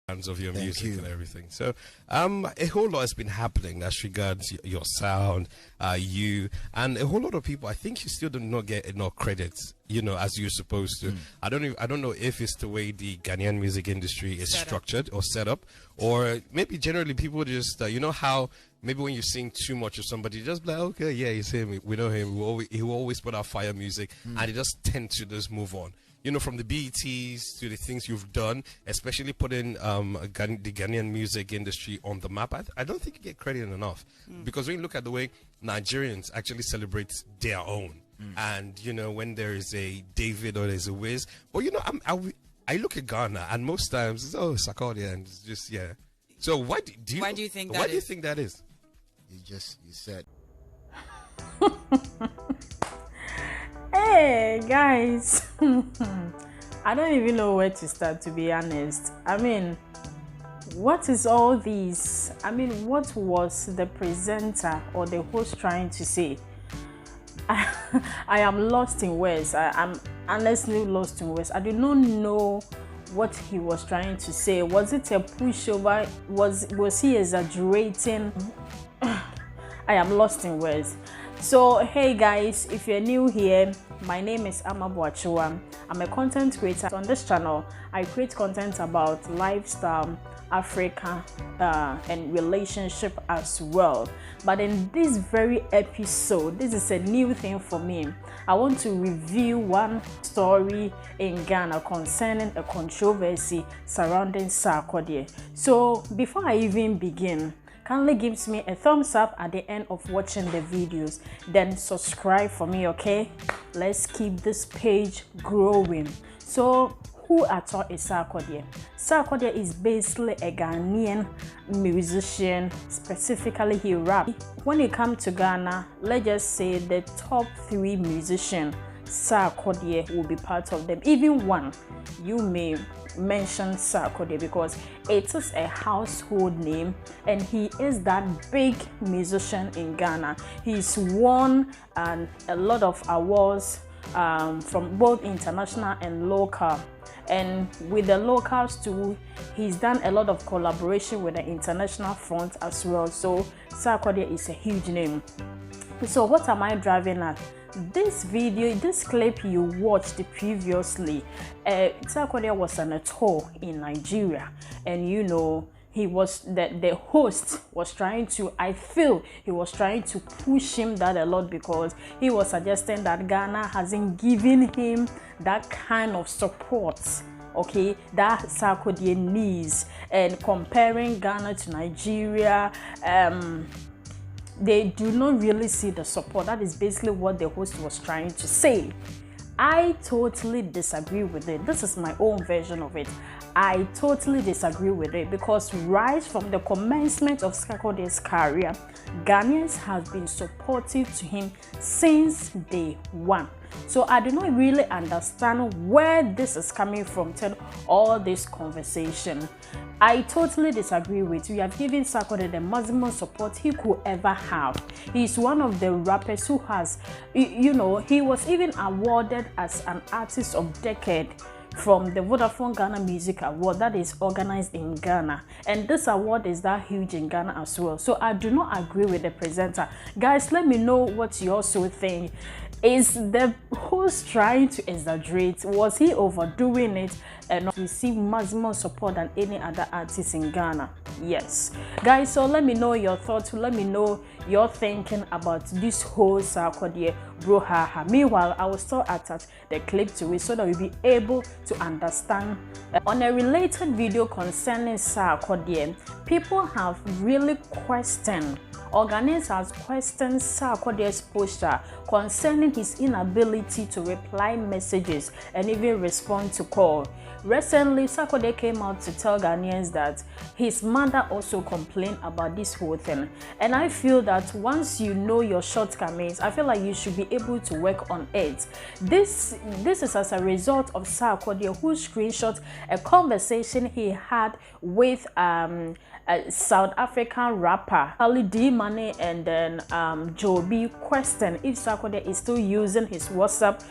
fans of your Thank music you. and everything. So, a whole lot has been happening as regards your sound, you, and a whole lot of people. I think you still do not get enough credits, as you're supposed to. I don't know if it's the way the Ghanaian music industry is structured or set up, or maybe generally people just, how maybe when you sing too much of somebody, just be like, okay, yeah, he's him, we know him, he will always put out fire music, and they just tend to just move on. From the BETs to the things you've done, especially putting the Ghanaian music industry on the map, I don't think you get credit enough. Because when you look at the way Nigerians actually celebrate their own, and, when there is a David or there's a Wiz, but, I look at Ghana, and most times it's, Sarkodie, and it's just, yeah. So why do you think that is? You said. Hey guys, I don't even know where to start, to be honest. I mean, what is all these? I mean, what was the presenter or the host trying to say? I am lost in words. I'm honestly lost in words. I do not know what he was trying to say. Was it a pushover? Was he exaggerating? I am lost in words. So hey guys, if you're new here, my name is Amabuachua. I'm a content creator. On this channel, I create content about lifestyle, Africa, and relationship as well. But in this very episode, this is a new thing for me. I want to review one story in Ghana concerning a controversy surrounding Sarkodie. So before I even begin, kindly gives me a thumbs up at the end of watching the videos, then subscribe for me, okay? Let's keep this page growing. So who at all is Sarkodie? Sarkodie is basically a Ghanaian musician. Specifically, he raps. When you come to Ghana, let's just say the top 3 musicians, Sarkodie will be part of them. Even one, you may mention Sarkodie because it is a household name, and he is that big musician in Ghana. He's won a lot of awards from both international and local. And with the locals too, he's done a lot of collaboration with the international front as well. So Sarkodie is a huge name. So what am I driving at? This video, this clip you watched previously, Sarkodie was on a tour in Nigeria, and he was the host was trying to, I feel he was trying to push him that a lot, because he was suggesting that Ghana hasn't given him that kind of support, okay, that Sarkodie needs, and comparing Ghana to Nigeria, they do not really see the support. That is basically what the host was trying to say. I totally disagree with it. This is my own version of it. I totally disagree with it, because right from the commencement of Sarkodie's career, Ghanaians have been supportive to him since day one. So I do not really understand where this is coming from, all this conversation. I totally disagree with you. You have given Sarkodie the maximum support he could ever have. He's one of the rappers who has, he was even awarded as an artist of decade from the Vodafone Ghana Music Award that is organized in Ghana, and this award is that huge in Ghana as well. So I do not agree with the presenter. Guys, let me know what you also think. Is the host trying to exaggerate? Was he overdoing it and receive maximum support than any other artist in Ghana? Yes, guys, so let me know your thoughts. Let me know your thinking about this whole Sarkodie brouhaha. Meanwhile, I will still attach the clip to it so that we'll be able to understand. On a related video concerning Sarkodie, people have really questioned, Ghanaians has questioned Sarkodie's posture concerning his inability to reply messages and even respond to calls. Recently, Sarkodie came out to tell Ghanaians that his mother also complained about this whole thing. And I feel that once you know your shortcomings, I feel like you should be able to work on it. This is as a result of Sarkodie, who screenshot a conversation he had with a South African rapper Ali D Money, and then Joby question if Sarkodie is still using his WhatsApp,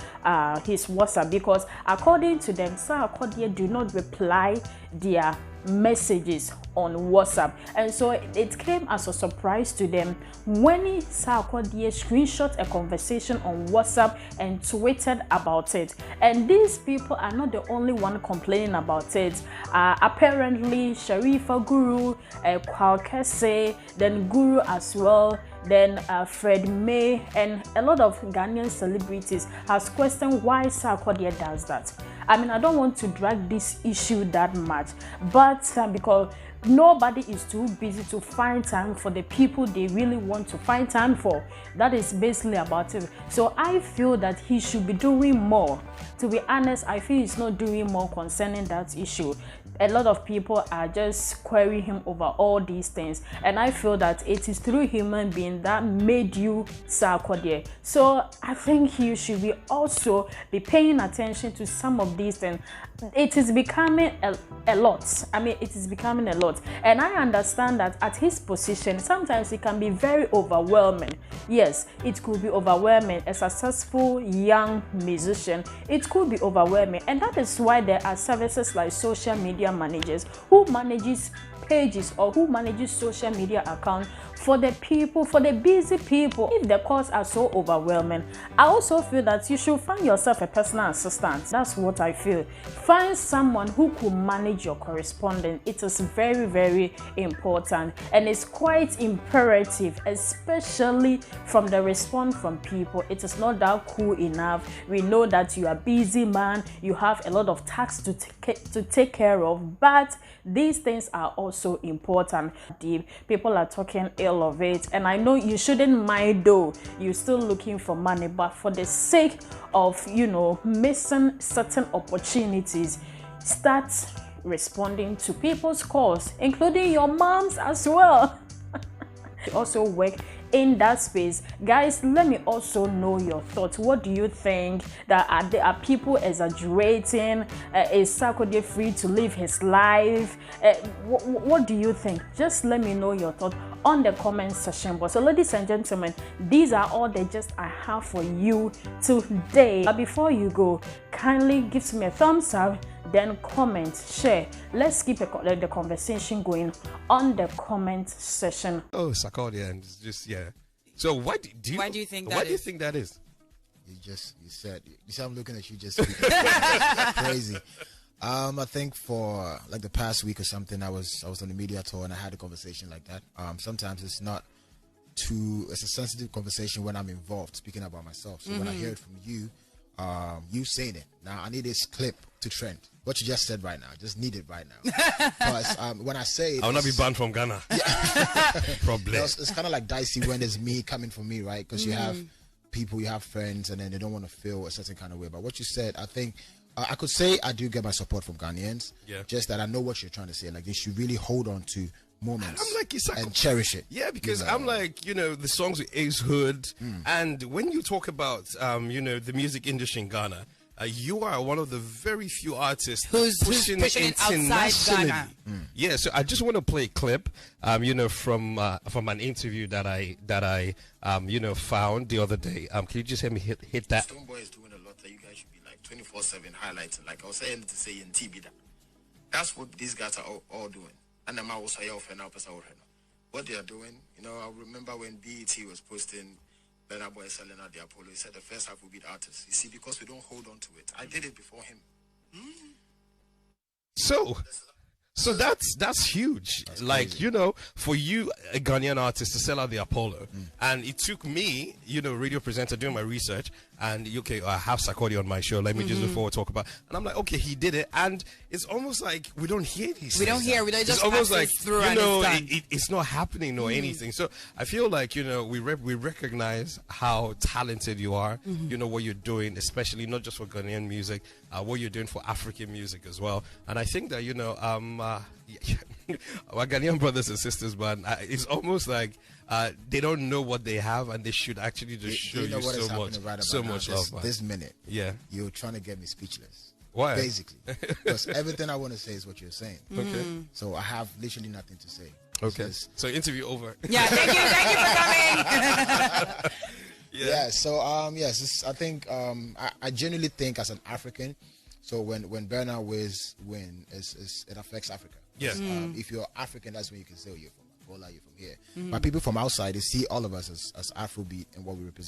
because according to them, Sarkodie do not reply their messages on WhatsApp. And so it came as a surprise to them when Sarkodie screenshot a conversation on WhatsApp and tweeted about it. And these people are not the only one complaining about it. Apparently Sharifa Guru, Kwalkese, then Guru as well, then Fred May, and a lot of Ghanaian celebrities has questioned why Sarkodie does that. I mean, I don't want to drag this issue that much, but because nobody is too busy to find time for the people they really want to find time for. That is basically about it. So I feel that he should be doing more. To be honest, I feel he's not doing more concerning that issue. A lot of people are just querying him over all these things, and I feel that it is through human being that made you Sarkodie. So I think he should be also be paying attention to some of these things. It is becoming a lot. I mean, it is becoming a lot, and I understand that at his position sometimes it can be very overwhelming. Yes, it could be overwhelming. A successful young musician, it could be overwhelming, and that is why there are services like social media managers who manages pages or who manages social media accounts for the people, for the busy people. If the calls are so overwhelming, I also feel that you should find yourself a personal assistant. That's what I feel. Find someone who could manage your correspondence. It is very, very important, and it's quite imperative, especially from the response from people. It is not that cool enough. We know that you are busy man, you have a lot of tasks to take care of, but these things are also important. People are talking ill of it, and I know you shouldn't mind though. You're still looking for money, but for the sake of, you know, missing certain opportunities, start responding to people's calls, including your mom's as well. Also work in that space. Guys, let me also know your thoughts. What do you think? That are people exaggerating? Is Sarkodie free to live his life? What do you think? Just let me know your thoughts on the comment section box. So ladies and gentlemen, these are all the gist I have for you today. But before you go, kindly give me a thumbs up, then comment, share. Let's keep the conversation going on the comment section. Oh, Sarkodie, and it's just, yeah. So why do you think that is? You said I'm looking at you just crazy. I think for like the past week or something, I was on the media tour and I had a conversation like that. Sometimes it's a sensitive conversation when I'm involved speaking about myself. So when I hear it from you, you saying it, now I need this clip to trend. What you just said right now, I just need it right now. Because when I say it, I'll not be banned from Ghana. Problem. It's kind of like dicey when it's me coming from me, right? Because you have people, you have friends, and then they don't want to feel a certain kind of way. But what you said, I think I could say I do get my support from Ghanaians. Yeah. Just that I know what you're trying to say. Like, they should really hold on to moments and cherish it. Yeah, because I'm like, you know, the songs with Ace Hood, and when you talk about, you know, the music industry in Ghana, you are one of the very few artists who's pushing it outside Ghana. Yeah, so I just want to play a clip, you know, from an interview that I you know, found the other day. Can you just hear me hit that? Stoneboy is doing a lot that you guys should be like 24/7 highlighting. Like I was saying to say in TV that that's what these guys are all doing. And I'm also what they are doing. You know, I remember when BET was posting Burna Boy selling out the Apollo, he said the first half will be the artist. You see, because we don't hold on to it. I did it before him. So that's huge. That's like crazy. You know, for you, a Ghanaian artist, to sell out the Apollo, and it took me, you know, radio presenter doing my research, and okay, I have Sarkodie on my show. Let me just before talk about, and I'm like, okay, he did it, and it's almost like we don't hear these. We don't hear. We don't just. It's almost like, you know, it's not happening or anything. So I feel like, you know, we recognize how talented you are. You know what you're doing, especially not just for Ghanaian music, what you're doing for African music as well. And I think that, you know, our Ghanaian brothers and sisters, man, it's almost like they don't know what they have, and they should actually just show you so much love, man. This minute, yeah, you're trying to get me speechless. Why? Basically, because everything I want to say is what you're saying. Okay. So I have literally nothing to say. Okay. So interview over. Yeah. Thank you for coming. Yeah. So yes, I think I genuinely think as an African, so when Burna wins, it affects Africa. Yes. If you're African, that's when you can say, oh, you're from Angola, you're from here. But people from outside, they see all of us as Afrobeat and what we represent.